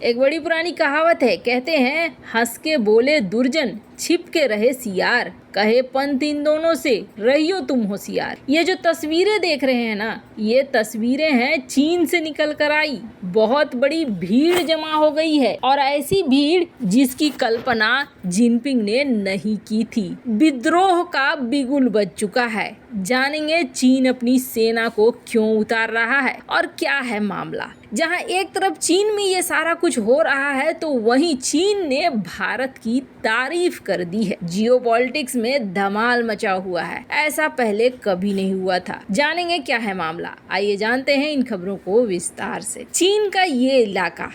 एक बड़ी पुरानी कहावत है, कहते हैं हंस के बोले दुर्जन, छिप के रहे सियार, कहे पंत इन दोनों से रहियो तुम होशियार। ये जो तस्वीरें देख रहे हैं ना, ये तस्वीरें हैं चीन से निकल कर आई। बहुत बड़ी भीड़ जमा हो गई है और ऐसी भीड़ जिसकी कल्पना जिनपिंग ने नहीं की थी। विद्रोह का बिगुल बज चुका है। जानेंगे चीन अपनी सेना को क्यों उतार रहा है और क्या है मामला। जहां एक तरफ चीन में ये सारा कुछ हो रहा है तो वहीं चीन ने भारत की तारीफ कर दी है। जियोपॉलिटिक्स में धमाल मचा हुआ है, ऐसा पहले कभी नहीं हुआ था। जानेंगे क्या है मामला, आइए जानते हैं इन खबरों को विस्तार से। चीन का ये इलाका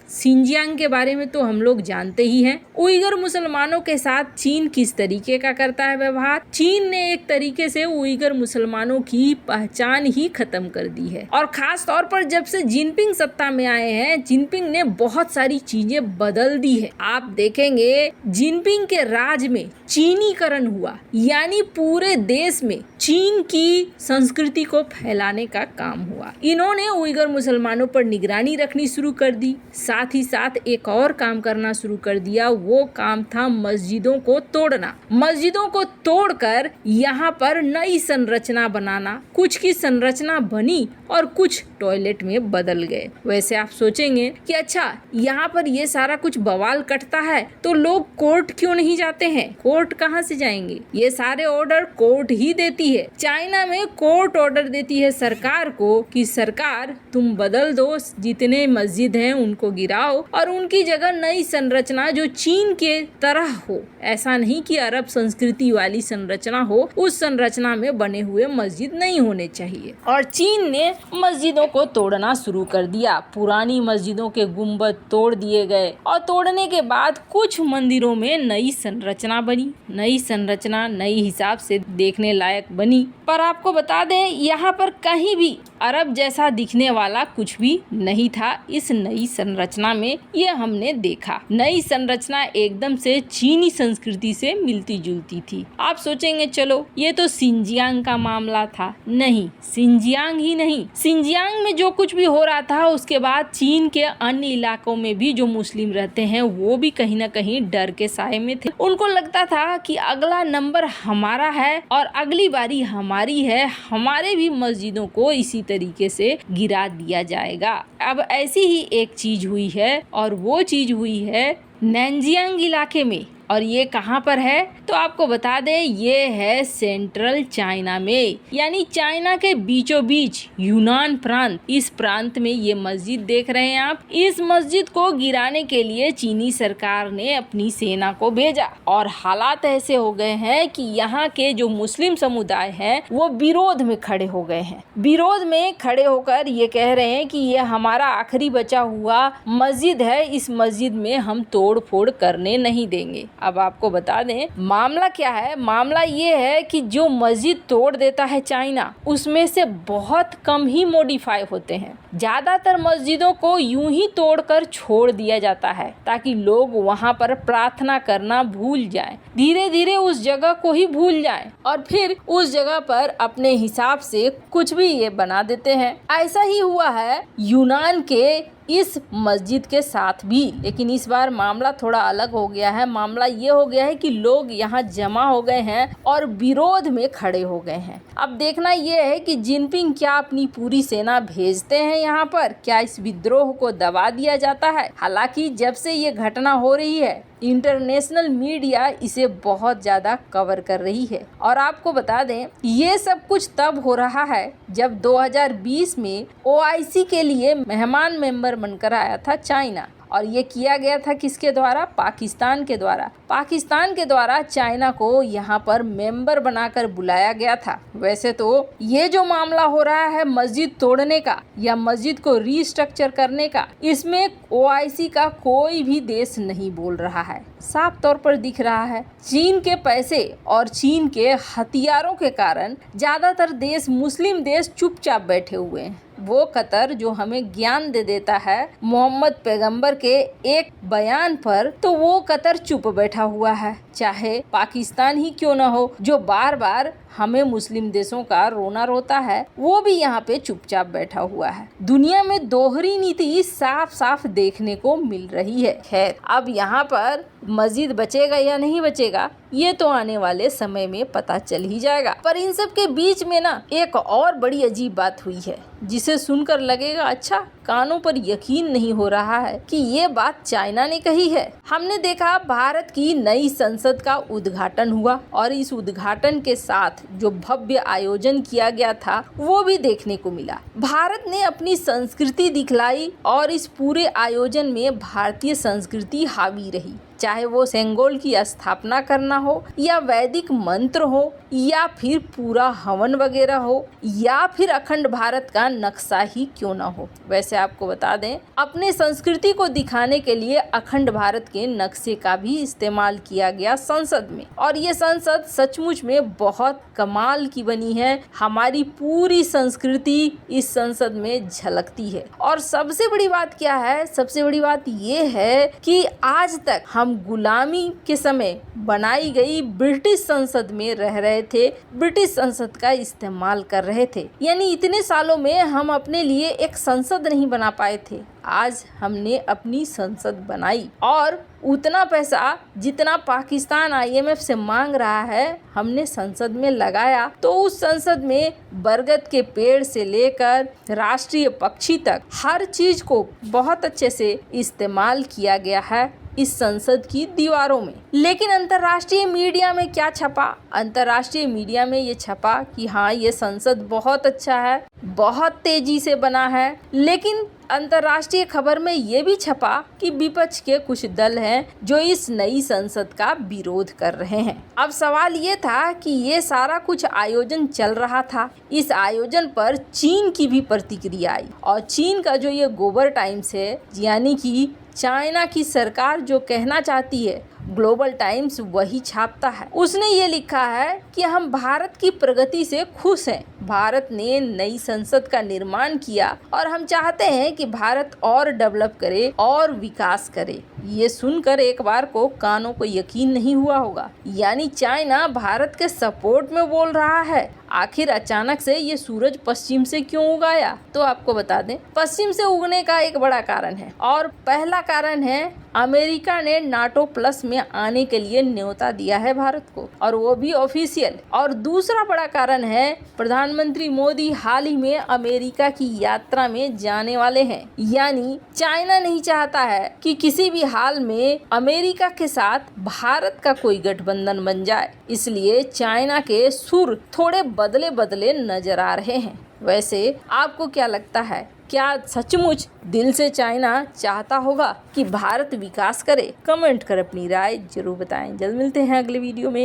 सिंजियांग के बारे में तो हम लोग जानते ही हैं। उइगर मुसलमानों के साथ चीन किस तरीके का करता है व्यवहार। चीन ने एक तरीके से उइगर मुसलमानों की पहचान ही खत्म कर दी है और खास तौर पर जब से जिनपिंग सत्ता में आए हैं, जिनपिंग ने बहुत सारी चीजें बदल दी है। आप देखेंगे जिनपिंग के राज में चीनीकरण हुआ, यानी पूरे देश में चीन की संस्कृति को फैलाने का काम हुआ। इन्होंने उइगर मुसलमानों पर निगरानी रखनी शुरू कर दी। साथ ही साथ एक और काम करना शुरू कर दिया, वो काम था मस्जिदों को तोड़ना। मस्जिदों को तोड़कर यहाँ पर नई संरचना बनाना। कुछ की संरचना बनी और कुछ टॉयलेट में बदल गए। वैसे आप सोचेंगे कि अच्छा यहाँ पर ये सारा कुछ बवाल कटता है तो लोग कोर्ट क्यों नहीं जाते हैं। कोर्ट कहाँ से जाएंगे, ये सारे ऑर्डर कोर्ट ही देती है। चाइना में कोर्ट ऑर्डर देती है सरकार को कि सरकार तुम बदल दो, जितने मस्जिद हैं उनको गिराओ और उनकी जगह नई संरचना जो चीन के तरह हो। ऐसा नहीं कि अरब संस्कृति वाली संरचना हो, उस संरचना में बने हुए मस्जिद नहीं होने चाहिए। और चीन ने मस्जिदों को तोड़ना शुरू कर दिया। पुरानी मस्जिदों के गुंबद तोड़ दिए गए और तोड़ने के बाद कुछ मंदिरों में नई संरचना बनी। नई संरचना नई हिसाब से देखने लायक बनी, पर आपको बता दें यहाँ पर कहीं भी अरब जैसा दिखने वाला कुछ भी नहीं था। इस नई संरचना में ये हमने देखा, नई संरचना एकदम से चीनी संस्कृति से मिलती जुलती थी। आप सोचेंगे चलो ये तो सिंजियांग का मामला था। नहीं, सिंजियांग ही नहीं, सिंजियांग में जो कुछ भी हो रहा था उसके बाद चीन के अन्य इलाकों में भी जो मुस्लिम रहते हैं वो भी कहीं ना कहीं डर के साए में थे। उनको लगता था कि अगला नंबर हमारा है और अगली बारी हमारी है, हमारे भी मस्जिदों को इसी तरीके से गिरा दिया जाएगा। अब ऐसी ही एक चीज हुई है और वो चीज हुई है नैनजियांग इलाके में। और ये कहाँ पर है तो आपको बता दें, ये है सेंट्रल चाइना में, यानी चाइना के बीचों बीच यूनान प्रांत। इस प्रांत में ये मस्जिद देख रहे हैं आप। इस मस्जिद को गिराने के लिए चीनी सरकार ने अपनी सेना को भेजा और हालात ऐसे हो गए हैं कि यहाँ के जो मुस्लिम समुदाय है वो विरोध में खड़े हो गए हैं। विरोध में खड़े होकर ये कह रहे हैं कि ये हमारा आखिरी बचा हुआ मस्जिद है, इस मस्जिद में हम तोड़ फोड़ करने नहीं देंगे। अब आपको बता दें मामला क्या है। मामला ये है कि जो मस्जिद तोड़ देता है चाइना, उसमें से बहुत कम ही मॉडिफाई होते हैं। ज्यादातर मस्जिदों को यूं ही तोड़कर छोड़ दिया जाता है ताकि लोग वहां पर प्रार्थना करना भूल जाएं, धीरे धीरे उस जगह को ही भूल जाएं और फिर उस जगह पर अपने हिसाब से कुछ भी ये बना देते हैं। ऐसा ही हुआ है यूनान के इस मस्जिद के साथ भी, लेकिन इस बार मामला थोड़ा अलग हो गया है। मामला ये हो गया है कि लोग यहाँ जमा हो गए हैं और विरोध में खड़े हो गए हैं। अब देखना ये है कि जिनपिंग क्या अपनी पूरी सेना भेजते हैं यहाँ पर, क्या इस विद्रोह को दबा दिया जाता है। हालांकि जब से ये घटना हो रही है इंटरनेशनल मीडिया इसे बहुत ज्यादा कवर कर रही है। और आपको बता दें ये सब कुछ तब हो रहा है जब 2020 में OIC के लिए मेहमान मेंबर बनकर आया था चाइना। और ये किया गया था किसके द्वारा, पाकिस्तान के द्वारा। पाकिस्तान के द्वारा चाइना को यहाँ पर मेंबर बनाकर बुलाया गया था। वैसे तो ये जो मामला हो रहा है मस्जिद तोड़ने का या मस्जिद को रीस्ट्रक्चर करने का, इसमें OIC का कोई भी देश नहीं बोल रहा है। साफ तौर पर दिख रहा है चीन के पैसे और चीन के हथियारों के कारण ज्यादातर देश, मुस्लिम देश चुपचाप बैठे हुए हैं। वो कतर जो हमें ज्ञान दे देता है मोहम्मद पैगंबर के एक बयान पर, तो वो कतर चुप बैठा हुआ है। चाहे पाकिस्तान ही क्यों ना हो, जो बार बार हमें मुस्लिम देशों का रोना रोता है, वो भी यहाँ पे चुपचाप बैठा हुआ है। दुनिया में दोहरी नीति साफ साफ देखने को मिल रही है। खैर, अब यहाँ पर मस्जिद बचेगा या नहीं बचेगा ये तो आने वाले समय में पता चल ही जाएगा। पर इन सब के बीच में ना एक और बड़ी अजीब बात हुई है जिसे सुनकर लगेगा अच्छा, कानों पर यकीन नहीं हो रहा है कि ये बात चाइना ने कही है। हमने देखा भारत की नई संसद का उद्घाटन हुआ और इस उद्घाटन के साथ जो भव्य आयोजन किया गया था वो भी देखने को मिला। भारत ने अपनी संस्कृति दिखलाई और इस पूरे आयोजन में भारतीय संस्कृति हावी रही, चाहे वो सेंगोल की स्थापना करना हो या वैदिक मंत्र हो या फिर पूरा हवन वगैरह हो या फिर अखंड भारत का नक्शा ही क्यों ना हो। वैसे आपको बता दें, अपने संस्कृति को दिखाने के लिए अखंड भारत के नक्शे का भी इस्तेमाल किया गया संसद में, और ये संसद सचमुच में बहुत कमाल की बनी है। हमारी पूरी संस्कृति इस संसद में झलकती है। और सबसे बड़ी बात क्या है, सबसे बड़ी बात ये है कि आज तक हम गुलामी के समय बनाई गई ब्रिटिश संसद में रह रहे थे, ब्रिटिश संसद का इस्तेमाल कर रहे थे। यानी इतने सालों में हम अपने लिए एक संसद नहीं बना पाए थे, आज हमने अपनी संसद बनाई। और उतना पैसा जितना पाकिस्तान IMF से मांग रहा है हमने संसद में लगाया, तो उस संसद में बरगद के पेड़ से लेकर राष्ट्रीय पक्षी तक हर चीज को बहुत अच्छे से इस्तेमाल किया गया है इस संसद की दीवारों में। लेकिन अंतर्राष्ट्रीय मीडिया में क्या छपा? अंतर्राष्ट्रीय मीडिया में ये छपा कि हाँ, ये संसद बहुत अच्छा है, बहुत तेजी से बना है। लेकिन अंतर्राष्ट्रीय खबर में ये भी छपा कि विपक्ष के कुछ दल हैं जो इस नई संसद का विरोध कर रहे हैं। अब सवाल ये था कि ये सारा कुछ आयोजन चल रहा था, इस आयोजन पर चीन की भी प्रतिक्रिया आई, और चीन का जो ये गोबर टाइम्स है, यानी कि चाइना की सरकार जो कहना चाहती है ग्लोबल टाइम्स वही छापता है। उसने ये लिखा है कि हम भारत की प्रगति से खुश हैं, भारत ने नई संसद का निर्माण किया और हम चाहते हैं कि भारत और डेवलप करे और विकास करे। ये सुनकर एक बार को कानों को यकीन नहीं हुआ होगा, यानी चाइना भारत के सपोर्ट में बोल रहा है। आखिर अचानक से ये सूरज पश्चिम से क्यों उगाया? तो आपको बता दें, पश्चिम से उगने का एक बड़ा कारण है, और पहला कारण है अमेरिका ने नाटो प्लस में आने के लिए न्योता दिया है भारत को, और वो भी ऑफिशियल। और दूसरा बड़ा कारण है प्रधानमंत्री मोदी हाल ही में अमेरिका की यात्रा में जाने वाले हैं, यानी चाइना नहीं चाहता है कि किसी भी हाल में अमेरिका के साथ भारत का कोई गठबंधन बन जाए, इसलिए चाइना के सुर थोड़े बदले बदले नजर आ रहे हैं। वैसे आपको क्या लगता है, क्या सचमुच दिल से चाइना चाहता होगा कि भारत विकास करे? कमेंट कर अपनी राय जरूर बताएं। जल्द मिलते हैं अगले वीडियो में।